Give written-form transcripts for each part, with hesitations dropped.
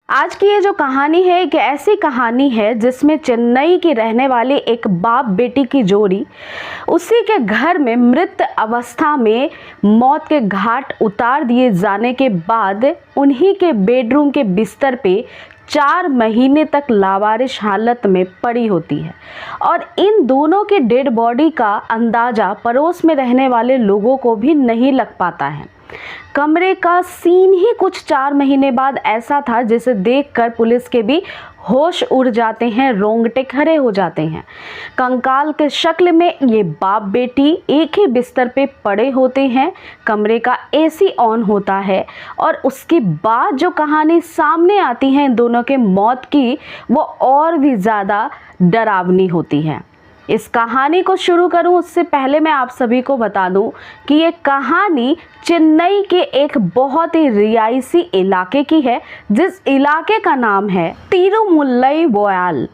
आज की ये जो कहानी है एक ऐसी कहानी है जिसमें चेन्नई की रहने वाली एक बाप बेटी की जोड़ी उसी के घर में मृत अवस्था में मौत के घाट उतार दिए जाने के बाद उन्हीं के बेडरूम के बिस्तर पे 4 महीने तक लावारिस हालत में पड़ी होती है और इन दोनों के डेड बॉडी का अंदाज़ा पड़ोस में रहने वाले लोगों को भी नहीं लग पाता है। कमरे का सीन ही कुछ 4 महीने बाद ऐसा था जिसे देखकर पुलिस के भी होश उड़ जाते हैं, रोंगटे खड़े हो जाते हैं। कंकाल के शक्ल में ये बाप बेटी एक ही बिस्तर पे पड़े होते हैं। कमरे का एसी ऑन होता है और उसके बाद जो कहानी सामने आती है इन दोनों के मौत की, वो और भी ज़्यादा डरावनी होती है। इस कहानी को शुरू करूं उससे पहले मैं आप सभी को बता दूं कि ये कहानी चेन्नई के एक बहुत ही रिहायशी इलाके की है, जिस इलाके का नाम है तिरुमुल्लई वायल।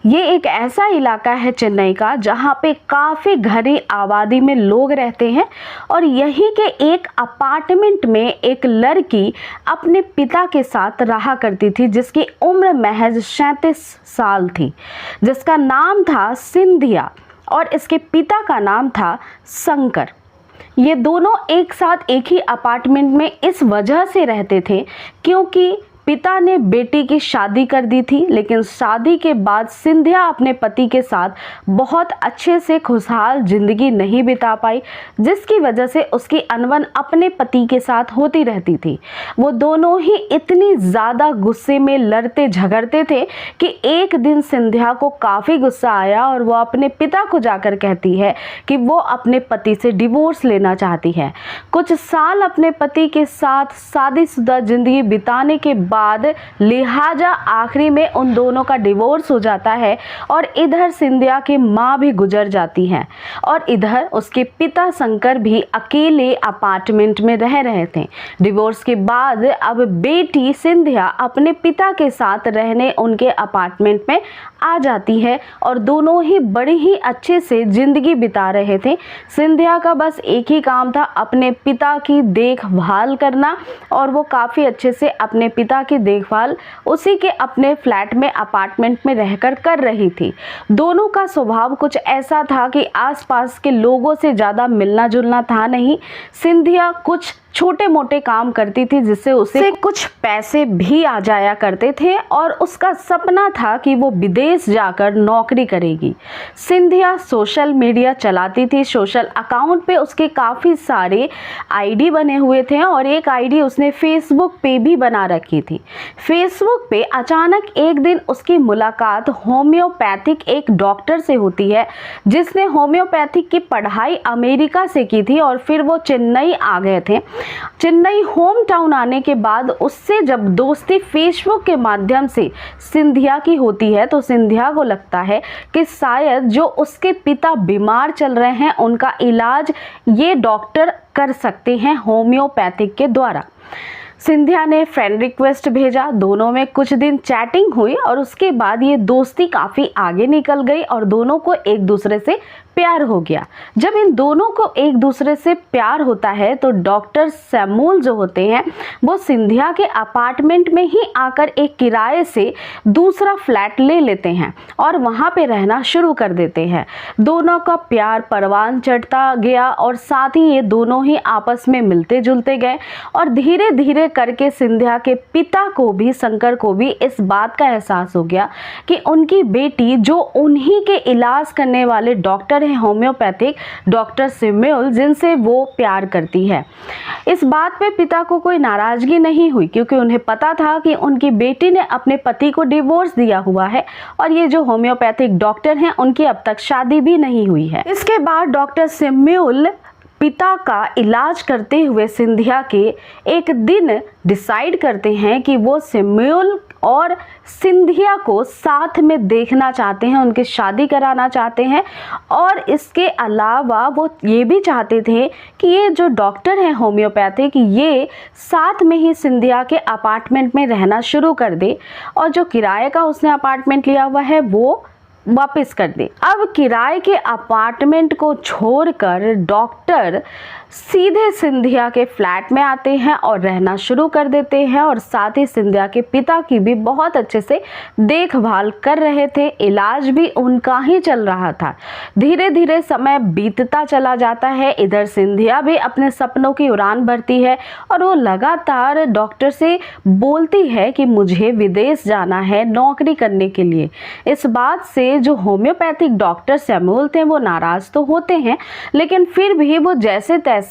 ये एक ऐसा इलाका है चेन्नई का जहाँ पे काफ़ी घनी आबादी में लोग रहते हैं और यहीं के एक अपार्टमेंट में एक लड़की अपने पिता के साथ रहा करती थी जिसकी उम्र महज 37 साल थी, जिसका नाम था सिंधिया और इसके पिता का नाम था शंकर। ये दोनों एक साथ एक ही अपार्टमेंट में इस वजह से रहते थे क्योंकि पिता ने बेटी की शादी कर दी थी, लेकिन शादी के बाद सिंधिया अपने पति के साथ बहुत अच्छे से खुशहाल जिंदगी नहीं बिता पाई, जिसकी वजह से उसकी अनबन अपने पति के साथ होती रहती थी। वो दोनों ही इतनी ज़्यादा गुस्से में लड़ते झगड़ते थे कि एक दिन सिंधिया को काफ़ी गुस्सा आया और वो अपने पिता को जाकर कहती है कि वो अपने पति से डिवोर्स लेना चाहती है। कुछ साल अपने पति के साथ शादीशुदा जिंदगी बिताने के बाद लिहाजा आखिरी में उन दोनों का डिवोर्स हो जाता है और इधर सिंधिया की माँ भी गुजर जाती है और इधर उसके पिता शंकर भी अकेले अपार्टमेंट में रह रहे थे। डिवोर्स के बाद अब बेटी सिंधिया अपने पिता के साथ रहने उनके अपार्टमेंट में आ जाती है और दोनों ही बड़े ही अच्छे से जिंदगी बिता रहे थे। सिंधिया का बस एक ही काम था, अपने पिता की देखभाल करना, और वो काफ़ी अच्छे से अपने पिता की देखभाल उसी के अपने फ्लैट में अपार्टमेंट में रहकर कर रही थी। दोनों का स्वभाव कुछ ऐसा था कि आसपास के लोगों से ज़्यादा मिलना जुलना था नहीं। सिंधिया कुछ छोटे मोटे काम करती थी जिससे उसे कुछ पैसे भी आ जाया करते थे और उसका सपना था कि वो विदेश जाकर नौकरी करेगी। सिंधिया सोशल मीडिया चलाती थी। सोशल अकाउंट पे उसके काफ़ी सारे आईडी बने हुए थे और एक आईडी उसने फेसबुक पे भी बना रखी थी। फेसबुक पे अचानक एक दिन उसकी मुलाकात होम्योपैथिक एक डॉक्टर से होती है जिसने होम्योपैथिक की पढ़ाई अमेरिका से की थी और फिर वो चेन्नई आ गए थे। चेन्नई होम टाउन आने के बाद उससे जब दोस्ती फेसबुक के माध्यम से सिंधिया की होती है तो सिंधिया को लगता है कि शायद जो उसके पिता बीमार चल रहे हैं उनका इलाज ये डॉक्टर कर सकते हैं होम्योपैथिक के द्वारा। सिंधिया ने फ्रेंड रिक्वेस्ट भेजा, दोनों में कुछ दिन चैटिंग हुई और उसके बाद ये दोस्ती काफ़ी आगे निकल गई और दोनों को एक दूसरे से प्यार हो गया। जब इन दोनों को एक दूसरे से प्यार होता है तो डॉक्टर सैमुअल जो होते हैं वो सिंधिया के अपार्टमेंट में ही आकर एक किराए से दूसरा फ्लैट ले लेते हैं और वहाँ पे रहना शुरू कर देते हैं। दोनों का प्यार परवान चढ़ता गया और साथ ही ये दोनों ही आपस में मिलते जुलते गए और धीरे धीरे करके सिंधिया के पिता को भी, शंकर को भी इस बात का एहसास हो गया कि उनकी बेटी जो उन्हीं के इलाज करने वाले डॉक्टर होम्योपैथिक डॉक्टर सैमुअल जिनसे वो प्यार करती है। इस बात पे पिता को कोई नाराजगी नहीं हुई क्योंकि उन्हें पता था कि उनकी बेटी ने अपने पति को डिवोर्स दिया हुआ है और ये जो होम्योपैथिक डॉक्टर हैं उनकी अब तक शादी भी नहीं हुई है। इसके बाद डॉक्टर सैमुअल पिता का इलाज करते हुए सिंधिया के एक दिन डिसाइड करते हैं कि वो सैमुअल और सिंधिया को साथ में देखना चाहते हैं, उनकी शादी कराना चाहते हैं और इसके अलावा वो ये भी चाहते थे कि ये जो डॉक्टर हैं होम्योपैथिक ये साथ में ही सिंधिया के अपार्टमेंट में रहना शुरू कर दे और जो किराए का उसने अपार्टमेंट लिया हुआ है वो वापस कर दे। अब किराए के अपार्टमेंट को छोड़कर डॉक्टर डॉक्टर सीधे सिंधिया के फ्लैट में आते हैं और रहना शुरू कर देते हैं और साथ ही सिंधिया के पिता की भी बहुत अच्छे से देखभाल कर रहे थे। इलाज भी उनका ही चल रहा था। धीरे धीरे समय बीतता चला जाता है। इधर सिंधिया भी अपने सपनों की उड़ान भरती है और वो लगातार डॉक्टर से बोलती है कि मुझे विदेश जाना है नौकरी करने के लिए। इस बात से जो होम्योपैथिक डॉक्टर सैमुअल थे वो नाराज तो होते हैं, लेकिन फिर भी वो जैसे तैसे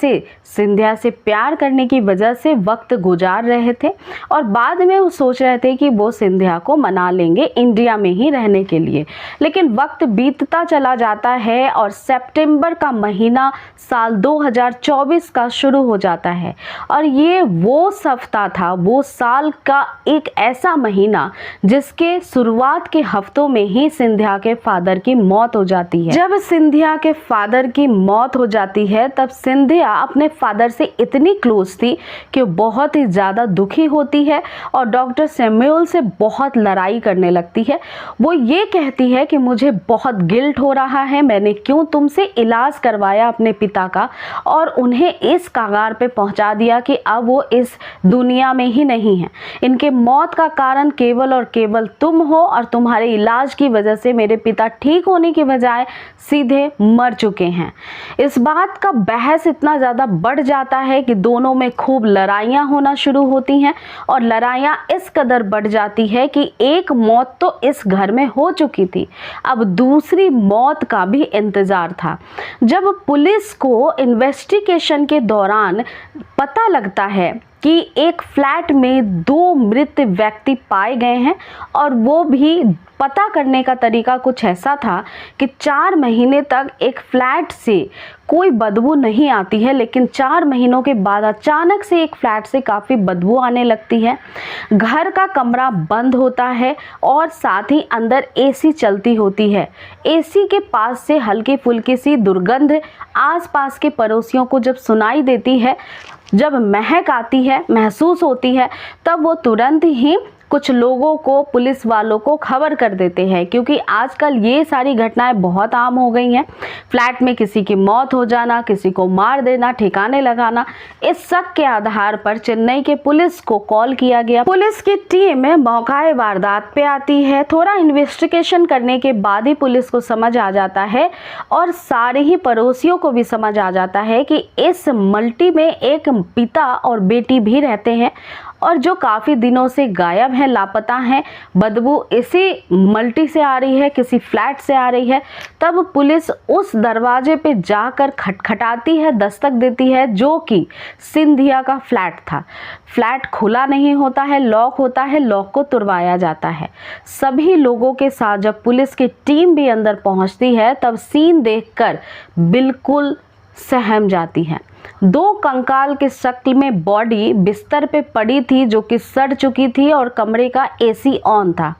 सिंधिया से प्यार करने की वजह से वक्त गुजार रहे थे और बाद में वो सोच रहे थे कि वो सिंधिया को मना लेंगे इंडिया में ही रहने के लिए। लेकिन वक्त बीतता चला जाता है और सितंबर का महीना साल 2024 का शुरू हो जाता है और ये वो हफ्ता था, वो साल का एक ऐसा महीना जिसके शुरुआत के हफ्तों में ही सिंधिया के फादर की मौत हो जाती है। जब सिंधिया के फादर की मौत हो जाती है तब सिंधिया अपने फादर से इतनी क्लोज थी कि बहुत ही ज़्यादा दुखी होती है और डॉक्टर सैमुअल से बहुत लड़ाई करने लगती है। वो ये कहती है कि मुझे बहुत गिल्ट हो रहा है, मैंने क्यों तुमसे इलाज करवाया अपने पिता का और उन्हें इस कगार पे पहुंचा दिया कि अब वो इस दुनिया में ही नहीं है। इनके मौत का कारण केवल और केवल तुम हो और तुम्हारे इलाज की वजह से मेरे पिता ठीक होने की बजाय सीधे मर चुके हैं। इस बात का बहस इतना ज़्यादा बढ़ जाता है कि दोनों में खूब लड़ाइयाँ होना शुरू होती हैं और लड़ाइयाँ इस कदर बढ़ जाती है कि एक मौत तो इस घर में हो चुकी थी, अब दूसरी मौत का भी इंतज़ार था। जब पुलिस को इन्वेस्टिगेशन के दौरान पता लगता है कि एक फ्लैट में 2 मृत व्यक्ति पाए गए हैं और वो भी पता करने का तरीका कुछ ऐसा था कि 4 महीने तक एक फ्लैट से कोई बदबू नहीं आती है, लेकिन 4 महीनों के बाद अचानक से एक फ्लैट से काफ़ी बदबू आने लगती है। घर का कमरा बंद होता है और साथ ही अंदर एसी चलती होती है। एसी के पास से हल्की फुल्की सी दुर्गंध आसपास के पड़ोसियों को जब सुनाई देती है, जब महक आती है, महसूस होती है, तब वो तुरंत ही कुछ लोगों को, पुलिस वालों को खबर कर देते हैं, क्योंकि आजकल ये सारी घटनाएं बहुत आम हो गई हैं। फ्लैट में किसी की मौत हो जाना, किसी को मार देना, ठिकाने लगाना, इस शक के आधार पर चेन्नई के पुलिस को कॉल किया गया। पुलिस की टीम मौकाए वारदात पे आती है। थोड़ा इन्वेस्टिगेशन करने के बाद ही पुलिस को समझ आ जाता है और सारे ही पड़ोसियों को भी समझ आ जाता है कि इस मल्टी में एक पिता और बेटी भी रहते हैं और जो काफ़ी दिनों से गायब हैं, लापता हैं। बदबू इसी मल्टी से आ रही है, किसी फ्लैट से आ रही है। तब पुलिस उस दरवाजे पे जाकर खटखटाती है, दस्तक देती है, जो कि सिंधिया का फ्लैट था। फ्लैट खुला नहीं होता है, लॉक होता है। लॉक को तुड़वाया जाता है। सभी लोगों के साथ जब पुलिस की टीम भी अंदर पहुंचती है तब सीन देखकर बिल्कुल सहम जाती है। 2 कंकाल के शक्ल में बॉडी बिस्तर पे पड़ी थी जो कि सड़ चुकी थी और कमरे का एसी ऑन था।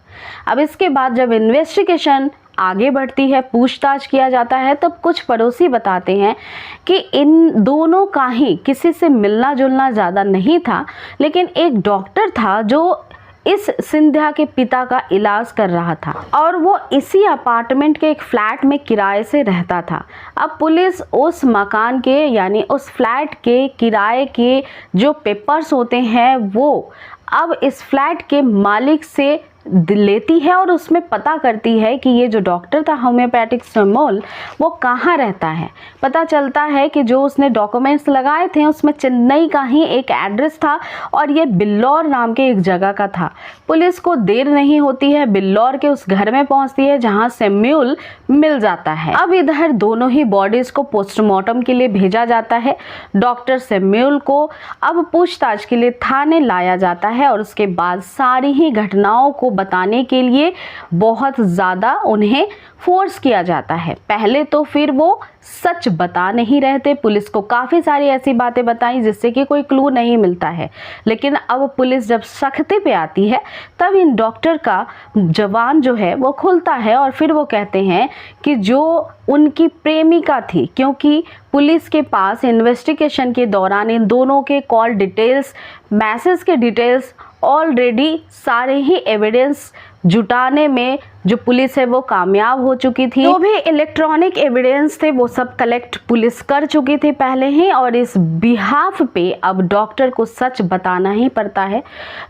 अब इसके बाद जब इन्वेस्टिगेशन आगे बढ़ती है, पूछताछ किया जाता है, तब कुछ पड़ोसी बताते हैं कि इन दोनों का ही किसी से मिलना जुलना ज़्यादा नहीं था, लेकिन एक डॉक्टर था जो इस सिंधिया के पिता का इलाज कर रहा था और वो इसी अपार्टमेंट के एक फ्लैट में किराए से रहता था। अब पुलिस उस मकान के यानी उस फ्लैट के किराए के जो पेपर्स होते हैं वो अब इस फ्लैट के मालिक से लेती है और उसमें पता करती है कि ये जो डॉक्टर था होम्योपैथिक सैमुअल, वो कहाँ रहता है। पता चलता है कि जो उसने डॉक्यूमेंट्स लगाए थे उसमें चेन्नई का ही एक एड्रेस था और ये बिल्लौर नाम के एक जगह का था। पुलिस को देर नहीं होती है, बिल्लौर के उस घर में पहुंचती है जहां सैमुअल मिल जाता है। अब इधर दोनों ही बॉडीज को पोस्टमार्टम के लिए भेजा जाता है। डॉक्टर सैमुअल को अब पूछताछ के लिए थाने लाया जाता है और उसके बाद सारी ही घटनाओं को बताने के लिए बहुत ज़्यादा उन्हें फोर्स किया जाता है। पहले तो फिर वो सच बता नहीं रहे थे। पुलिस को काफ़ी सारी ऐसी बातें बताई जिससे कि कोई क्लू नहीं मिलता है, लेकिन अब पुलिस जब सख्ती पे आती है तब इन डॉक्टर का जवान जो है वो खुलता है और फिर वो कहते हैं कि जो उनकी प्रेमिका थी, क्योंकि पुलिस के पास इन्वेस्टिगेशन के दौरान इन दोनों के कॉल डिटेल्स, मैसेज के डिटेल्स, ऑलरेडी सारे ही एविडेंस जुटाने में जो पुलिस है वो कामयाब हो चुकी थी। जो भी इलेक्ट्रॉनिक एविडेंस थे वो सब कलेक्ट पुलिस कर चुकी थी पहले ही, और इस बिहाफ पे अब डॉक्टर को सच बताना ही पड़ता है।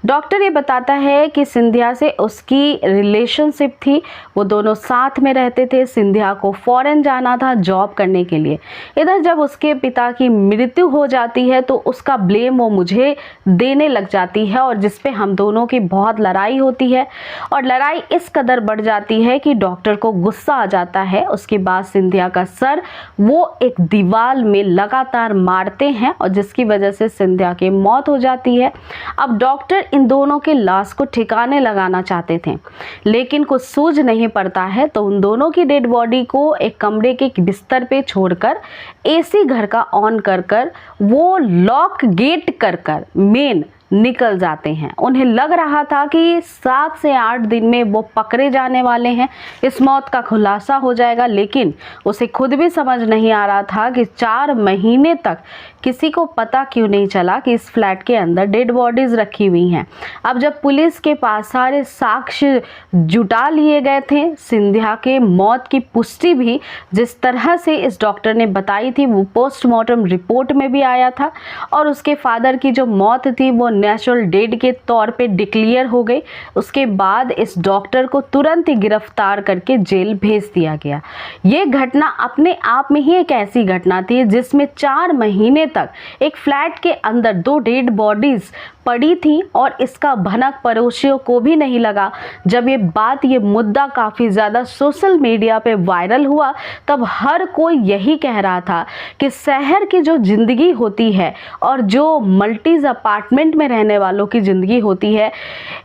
डॉक्टर ये बताता है कि सिंधिया से उसकी रिलेशनशिप थी, वो दोनों साथ में रहते थे। सिंधिया को फॉरेन जाना था जॉब करने के लिए। इधर जब उसके पिता की मृत्यु हो जाती है तो उसका ब्लेम वो मुझे देने लग जाती है, और जिस पे हम दोनों की बहुत लड़ाई होती है, और लड़ाई इस कदर बढ़ जाती है कि डॉक्टर को गुस्सा आ जाता है। उसके बाद सिंधिया का सर वो एक दीवार में लगातार मारते हैं, और जिसकी वजह से सिंधिया की मौत हो जाती है। अब डॉक्टर इन दोनों के लाश को ठिकाने लगाना चाहते थे, लेकिन कुछ सूझ नहीं पड़ता है, तो उन दोनों की डेड बॉडी को एक कमरे के बिस्तर पे छोड़कर एसी घर का ऑन कर वो लॉक गेट कर मेन निकल जाते हैं। उन्हें लग रहा था कि 7 से 8 दिन में वो पकड़े जाने वाले हैं, इस मौत का खुलासा हो जाएगा, लेकिन उसे खुद भी समझ नहीं आ रहा था कि 4 महीने तक किसी को पता क्यों नहीं चला कि इस फ्लैट के अंदर डेड बॉडीज रखी हुई हैं। अब जब पुलिस के पास सारे साक्ष्य जुटा लिए गए थे, सिंधिया के मौत की पुष्टि भी जिस तरह से इस डॉक्टर ने बताई थी वो पोस्टमार्टम रिपोर्ट में भी आया था, और उसके फादर की जो मौत थी वो नेचुरल डेड के तौर पे डिक्लेयर हो गई। उसके बाद इस डॉक्टर को तुरंत ही गिरफ्तार करके जेल भेज दिया गया। ये घटना अपने आप में ही एक ऐसी घटना थी जिसमें 4 महीने तक एक फ्लैट के अंदर 2 डेड बॉडीज पड़ी थी, और इसका भनक पड़ोसियों को भी नहीं लगा। जब ये मुद्दा काफ़ी ज़्यादा सोशल मीडिया पे वायरल हुआ, तब हर कोई यही कह रहा था कि शहर की जो ज़िंदगी होती है और जो मल्टीज अपार्टमेंट में रहने वालों की ज़िंदगी होती है,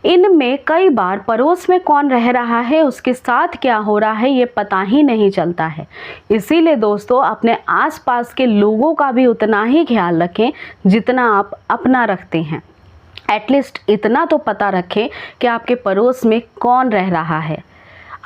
इनमें कई बार पड़ोस में कौन रह रहा है, उसके साथ क्या हो रहा है, ये पता ही नहीं चलता है। इसीलिए दोस्तों, अपने आसपास के लोगों का भी उतना ही ख्याल रखें जितना आप अपना रखते हैं। एटलीस्ट इतना तो पता रखें कि आपके पड़ोस में कौन रह रहा है।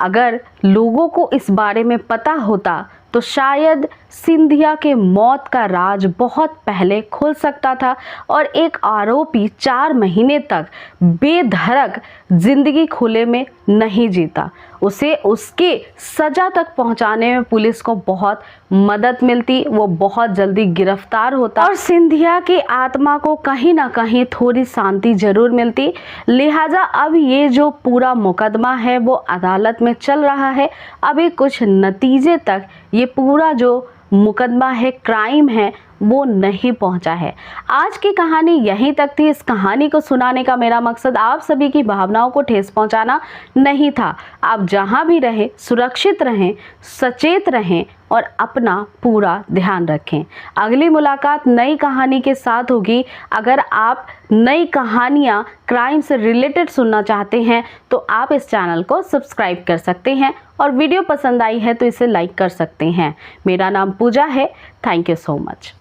अगर लोगों को इस बारे में पता होता तो शायद सिंधिया के मौत का राज बहुत पहले खुल सकता था, और एक आरोपी 4 महीने तक बेधड़क जिंदगी खुले में नहीं जीता। उसे उसके सजा तक पहुंचाने में पुलिस को बहुत मदद मिलती, वो बहुत जल्दी गिरफ्तार होता, और सिंधिया की आत्मा को कहीं ना कहीं थोड़ी शांति जरूर मिलती। लिहाजा अब ये जो पूरा मुकदमा है वो अदालत में चल रहा है। अभी कुछ नतीजे तक ये पूरा जो मुकदमा है, क्राइम है, वो नहीं पहुंचा है। आज की कहानी यहीं तक थी। इस कहानी को सुनाने का मेरा मकसद आप सभी की भावनाओं को ठेस पहुंचाना नहीं था। आप जहां भी रहें सुरक्षित रहें, सचेत रहें और अपना पूरा ध्यान रखें। अगली मुलाकात नई कहानी के साथ होगी। अगर आप नई कहानियां क्राइम से रिलेटेड सुनना चाहते हैं तो आप इस चैनल को सब्सक्राइब कर सकते हैं, और वीडियो पसंद आई है तो इसे लाइक कर सकते हैं। मेरा नाम पूजा है। Thank you so much.